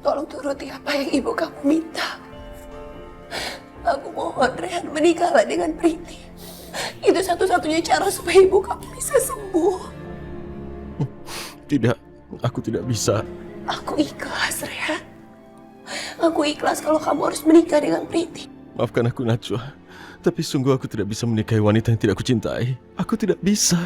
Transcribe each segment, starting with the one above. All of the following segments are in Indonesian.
tolong turuti apa yang ibu kamu minta. Aku mohon Rehan menikahlah dengan Priti. Itu satu-satunya cara supaya ibu kamu bisa sembuh. Tidak, aku tidak bisa. Aku ikhlas, Rehan. Aku ikhlas kalau kamu harus menikah dengan Priti. Maafkan aku, Najwa. Tapi sungguh aku tidak bisa menikahi wanita yang tidak kucintai. Aku tidak bisa.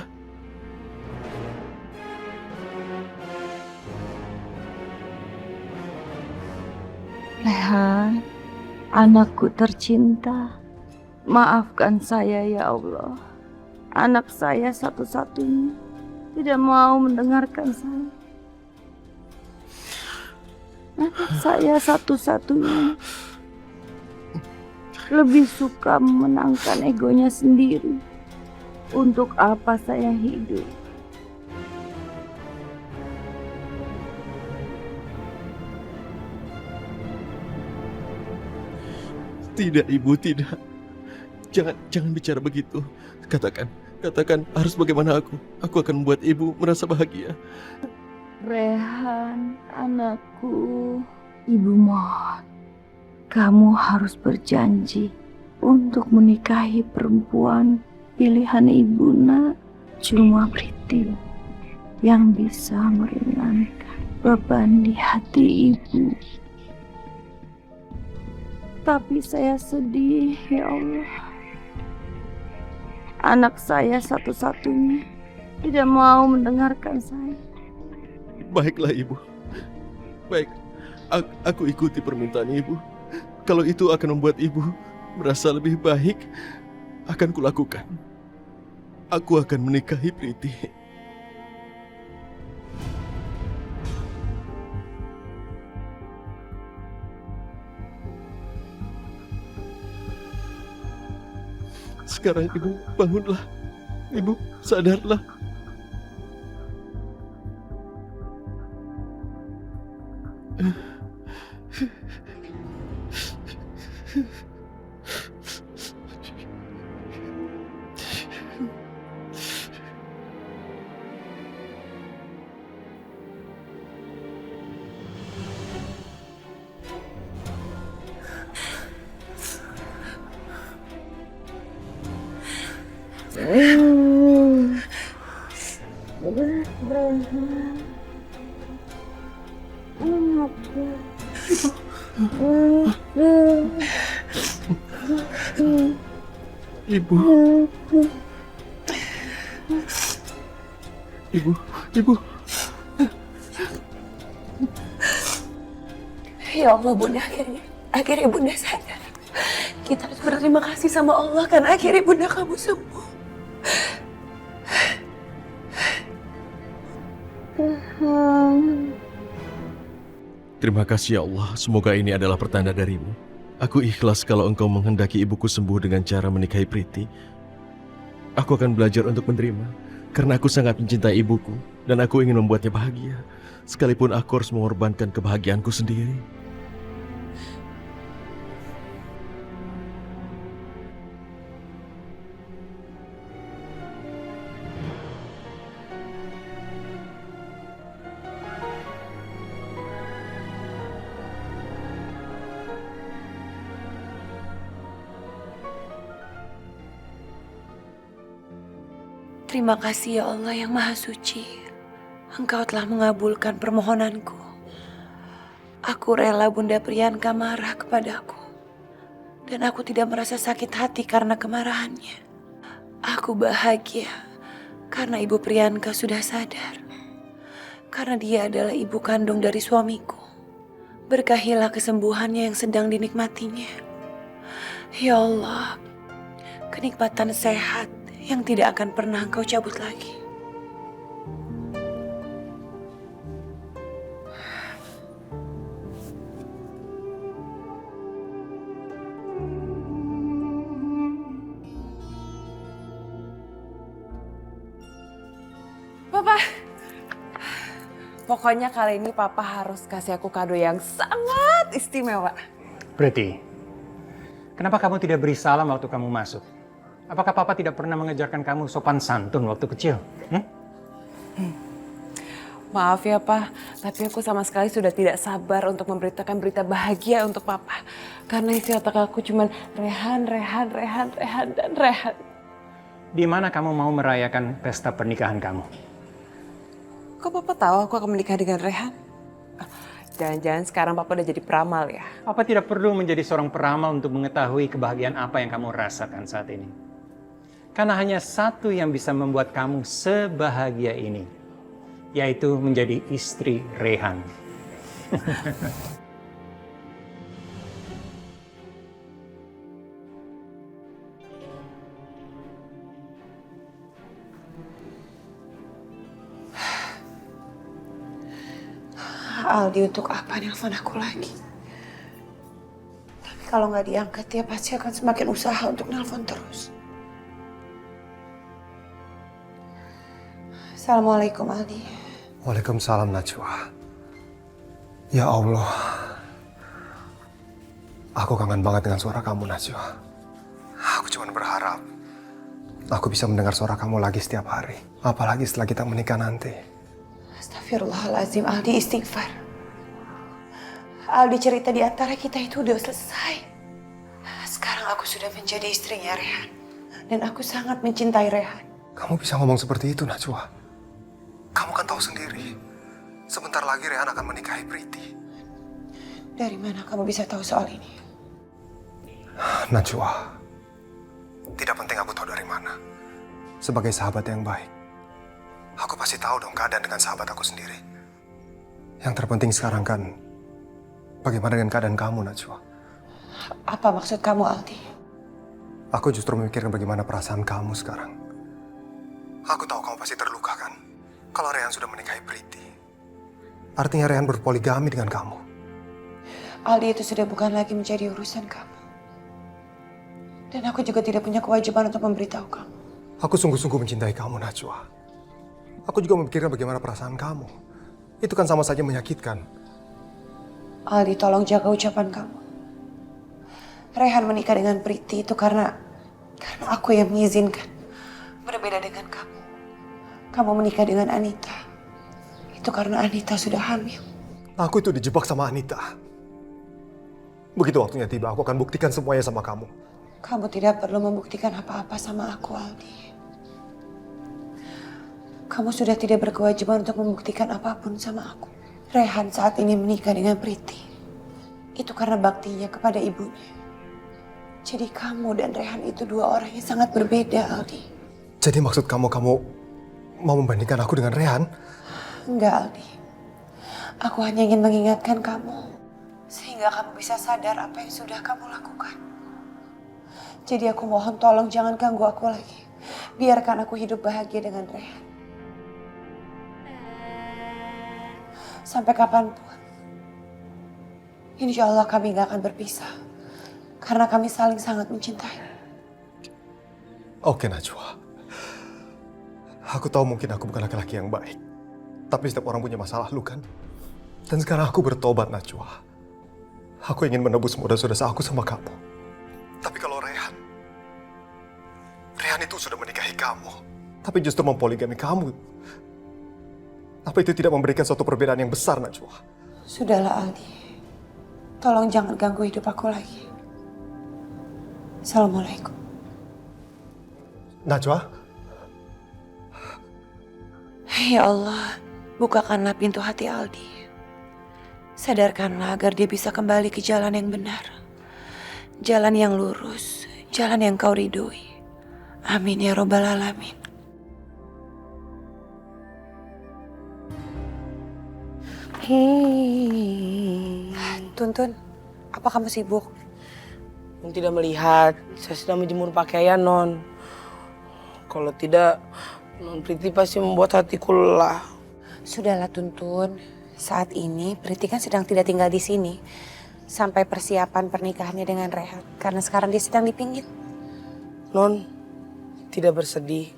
Rehan, anakku tercinta, maafkan saya ya Allah. Anak saya satu-satunya tidak mau mendengarkan saya. Anak saya satu-satunya lebih suka memenangkan egonya sendiri. Untuk apa saya hidup? Tidak, Ibu, tidak. Jangan bicara begitu. Katakan harus bagaimana aku. Aku akan membuat Ibu merasa bahagia. Rehan, anakku, ibu mohon, kamu harus berjanji untuk menikahi perempuan pilihan ibu, nak. Cuma Priti yang bisa meringankan beban di hati ibu. Tapi saya sedih, ya Allah. Anak saya satu-satunya tidak mau mendengarkan saya. Baiklah, Ibu. Baik, aku ikuti permintaan Ibu. Kalau itu akan membuat Ibu merasa lebih baik, akan kulakukan. Aku akan menikahi Priti. Sekarang Ibu bangunlah. Ibu sadarlah. Ibu. Ya Allah, Bunda, akhirnya Bunda sadar. Kita harus berterima kasih sama Allah karena akhirnya Bunda kamu sembuh. Terima kasih ya Allah, semoga ini adalah pertanda darimu. Aku ikhlas kalau engkau menghendaki ibuku sembuh dengan cara menikahi Priti. Aku akan belajar untuk menerima, karena aku sangat mencintai ibuku, dan aku ingin membuatnya bahagia, sekalipun aku harus mengorbankan kebahagiaanku sendiri. Terima kasih ya Allah yang Maha Suci. Engkau telah mengabulkan permohonanku. Aku rela Bunda Priyanka marah kepadaku. Dan aku tidak merasa sakit hati karena kemarahannya. Aku bahagia karena Ibu Priyanka sudah sadar. Karena dia adalah ibu kandung dari suamiku. Berkahilah kesembuhannya yang sedang dinikmatinya. Ya Allah, kenikmatan sehat yang tidak akan pernah Engkau cabut lagi. Papa, pokoknya kali ini Papa harus kasih aku kado yang sangat istimewa. Priti, kenapa kamu tidak beri salam waktu kamu masuk? Apakah Papa tidak pernah mengajarkan kamu sopan santun waktu kecil? Maaf ya Pak, tapi aku sama sekali sudah tidak sabar untuk memberitakan berita bahagia untuk Papa. Karena isi otak aku cuman Rehan, dan Rehan. Di mana kamu mau merayakan pesta pernikahan kamu? Kok Papa tahu aku akan menikah dengan Rehan? Jangan-jangan sekarang Papa udah jadi peramal ya? Apa tidak perlu menjadi seorang peramal untuk mengetahui kebahagiaan apa yang kamu rasakan saat ini? Karena hanya satu yang bisa membuat kamu sebahagia ini, yaitu menjadi istri Rehan. Aldi untuk apa nelfon aku lagi? Tapi kalau nggak diangkat dia pasti akan semakin usaha untuk nelfon terus. Assalamualaikum Aldi. Waalaikumsalam Najwa. Ya Allah. Aku kangen banget dengan suara kamu Najwa. Aku cuma berharap aku bisa mendengar suara kamu lagi setiap hari. Apalagi setelah kita menikah nanti. Astagfirullahaladzim, Aldi istighfar. Aldi cerita di antara kita itu udah selesai. Sekarang aku sudah menjadi istrinya Rehan. Dan aku sangat mencintai Rehan. Kamu bisa ngomong seperti itu Najwa. Kamu kan tahu sendiri. Sebentar lagi Rehan akan menikahi Priti. Dari mana kamu bisa tahu soal ini? Najwa. Tidak penting aku tahu dari mana. Sebagai sahabat yang baik, aku pasti tahu dong keadaan dengan sahabat aku sendiri. Yang terpenting sekarang kan, bagaimana dengan keadaan kamu, Najwa? Apa maksud kamu, Aldi? Aku justru memikirkan bagaimana perasaan kamu sekarang. Aku tahu kamu pasti terluka kan? Kalau Rehan sudah menikahi Priti. Artinya Rehan berpoligami dengan kamu. Aldi itu sudah bukan lagi menjadi urusan kamu. Dan aku juga tidak punya kewajiban untuk memberitahu kamu. Aku sungguh-sungguh mencintai kamu, Najwa. Aku juga memikirkan bagaimana perasaan kamu. Itu kan sama saja menyakitkan. Aldi, tolong jaga ucapan kamu. Rehan menikah dengan Priti itu karena aku yang mengizinkan. Berbeda dengan kamu. Kamu menikah dengan Anita. Itu karena Anita sudah hamil. Aku itu dijebak sama Anita. Begitu waktunya tiba, aku akan buktikan semuanya sama kamu. Kamu tidak perlu membuktikan apa-apa sama aku, Aldi. Kamu sudah tidak berkewajiban untuk membuktikan apapun sama aku. Rehan saat ini menikah dengan Priti. Itu karena baktinya kepada ibunya. Jadi kamu dan Rehan itu dua orang yang sangat berbeda, Aldi. Jadi maksud kamu mau membandingkan aku dengan Rehan? Enggak, Aldi. Aku hanya ingin mengingatkan kamu. Sehingga kamu bisa sadar apa yang sudah kamu lakukan. Jadi aku mohon tolong jangan ganggu aku lagi. Biarkan aku hidup bahagia dengan Rehan. Sampai kapanpun. Insya Allah kami gak akan berpisah. Karena kami saling sangat mencintai. Oke, Najwa. Aku tahu mungkin aku bukan laki-laki yang baik. Tapi setiap orang punya masalah, lu kan? Dan sekarang aku bertobat, Najwa. Aku ingin menebus semua dosa-dosa aku sama kamu. Tapi kalau Rehan itu sudah menikahi kamu. Tapi justru mempoligami kamu. Apa itu tidak memberikan suatu perbedaan yang besar, Najwa? Sudahlah, Aldi. Tolong jangan ganggu hidup aku lagi. Assalamualaikum. Najwa? Ya Allah, bukakanlah pintu hati Aldi. Sadarkanlah agar dia bisa kembali ke jalan yang benar. Jalan yang lurus, jalan yang kau ridhoi. Amin ya Rabbal Alamin. Tuntun, apa kamu sibuk? Non tidak melihat, saya sedang menjemur pakaian, Non. Kalau tidak, Non Priti pasti membuat hatiku lelah. Sudahlah Tuntun, saat ini Priti kan sedang tidak tinggal di sini. Sampai persiapan pernikahannya dengan Rehan. Karena sekarang dia sedang dipingit. Non, tidak bersedih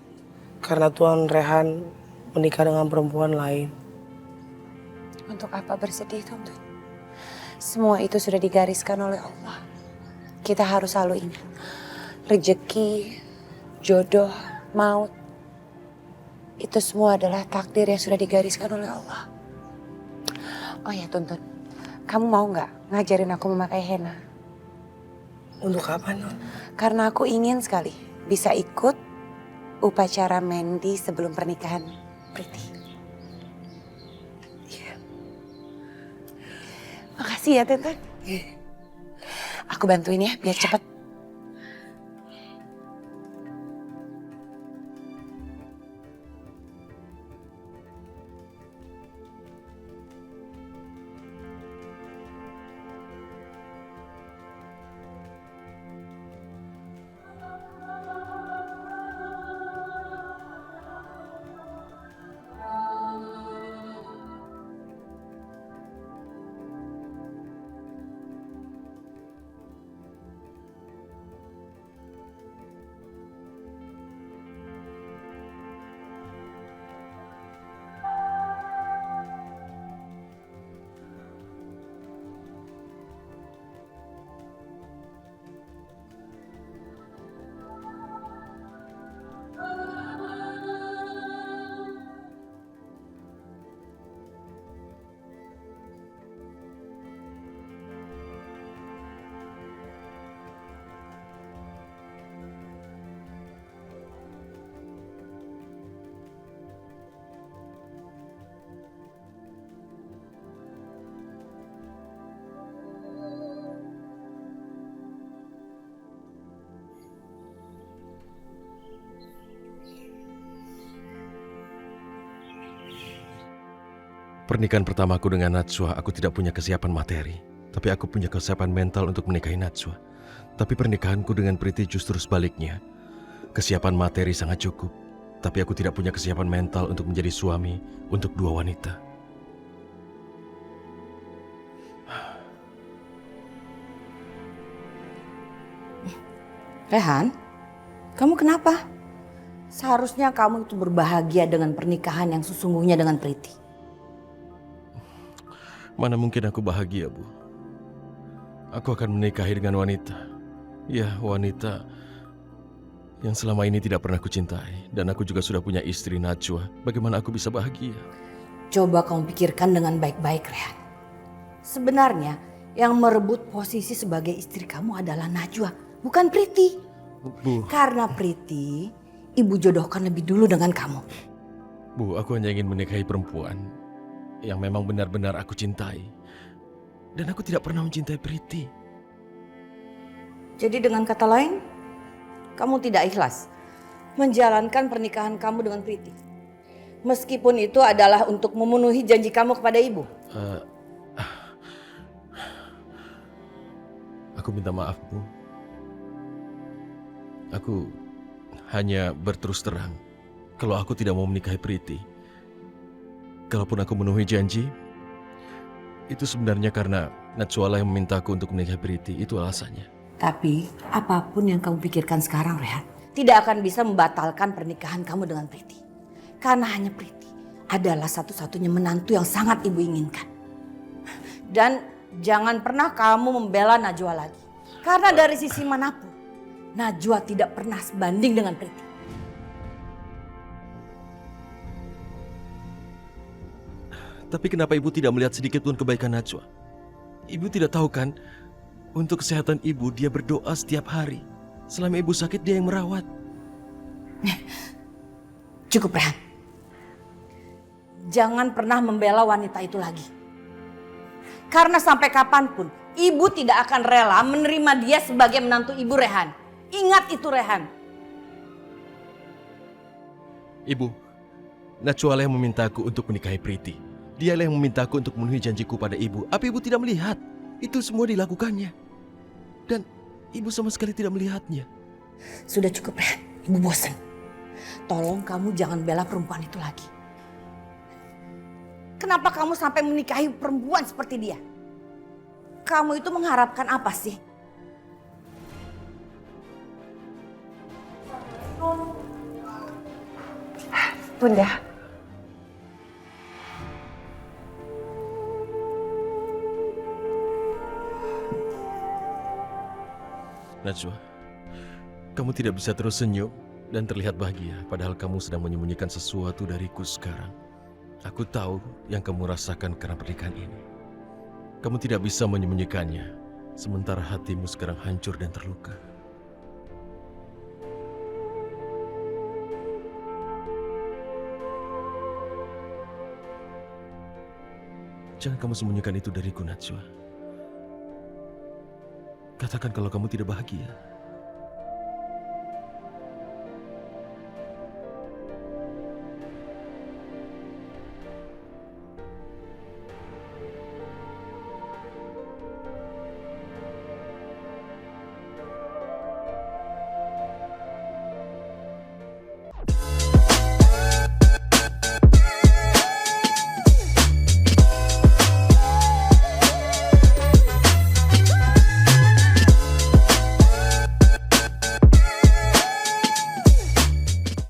karena Tuan Rehan menikah dengan perempuan lain. Untuk apa bersedih, Tuntun? Semua itu sudah digariskan oleh Allah. Kita harus selalu ingat. Rezeki, jodoh, maut. itu semua adalah takdir yang sudah digariskan oleh Allah. Oh ya Tuntun, kamu mau nggak ngajarin aku memakai henna? Untuk apa, Non? Karena aku ingin sekali bisa ikut upacara mendi sebelum pernikahan Priti. Iya. Makasih ya Tuntun. Aku bantuin ya biar cepet. Pernikahan pertamaku dengan Najwa, aku tidak punya kesiapan materi. Tapi aku punya kesiapan mental untuk menikahi Najwa. Tapi pernikahanku dengan Priti justru sebaliknya. Kesiapan materi sangat cukup. Tapi aku tidak punya kesiapan mental untuk menjadi suami untuk dua wanita. Rehan, kamu kenapa? Seharusnya kamu itu berbahagia dengan pernikahan yang sesungguhnya dengan Priti. Mana mungkin aku bahagia, Bu? Aku akan menikahi dengan wanita. Ya, wanita yang selama ini tidak pernah kucintai. Dan aku juga sudah punya istri, Najwa. Bagaimana aku bisa bahagia? Coba kamu pikirkan dengan baik-baik, Rehan. Sebenarnya yang merebut posisi sebagai istri kamu adalah Najwa, bukan Priti. Bu, Karena Priti, ibu jodohkan lebih dulu dengan kamu. Bu, aku hanya ingin menikahi perempuan yang memang benar-benar aku cintai. Dan aku tidak pernah mencintai Priti. Jadi dengan kata lain, kamu tidak ikhlas menjalankan pernikahan kamu dengan Priti. Meskipun itu adalah untuk memenuhi janji kamu kepada ibu. Aku minta maaf, Bu. Aku hanya berterus terang kalau aku tidak mau menikahi Priti. Kalaupun aku memenuhi janji, itu sebenarnya karena Najwa yang memintaku untuk menikahi Priti. Itu alasannya. Tapi apapun yang kamu pikirkan sekarang, Rehan, tidak akan bisa membatalkan pernikahan kamu dengan Priti. Karena hanya Priti adalah satu-satunya menantu yang sangat ibu inginkan. Dan jangan pernah kamu membela Najwa lagi. Karena dari sisi manapun, Najwa tidak pernah sebanding dengan Priti. Tapi kenapa ibu tidak melihat sedikit pun kebaikan Najwa? Ibu tidak tahu kan, untuk kesehatan ibu dia berdoa setiap hari. Selama ibu sakit dia yang merawat. Cukup, Rehan. Jangan pernah membela wanita itu lagi. Karena sampai kapanpun, ibu tidak akan rela menerima dia sebagai menantu ibu, Rehan. Ingat itu, Rehan. Ibu, Najwa yang memintaku untuk menikahi Priti. Dialah yang memintaku untuk memenuhi janjiku pada ibu. Apa ibu tidak melihat? Itu semua dilakukannya. Dan ibu sama sekali tidak melihatnya. Sudah cukup, Rehan. Ibu bosan. Tolong kamu jangan bela perempuan itu lagi. Kenapa kamu sampai menikahi perempuan seperti dia? Kamu itu mengharapkan apa sih? Bunda, Najwa, kamu tidak bisa terus senyum dan terlihat bahagia, padahal kamu sedang menyembunyikan sesuatu dariku sekarang. Aku tahu yang kamu rasakan karena pernikahan ini. Kamu tidak bisa menyembunyikannya, sementara hatimu sekarang hancur dan terluka. Jangan kamu sembunyikan itu dariku, Najwa. Katakan kalau kamu tidak bahagia.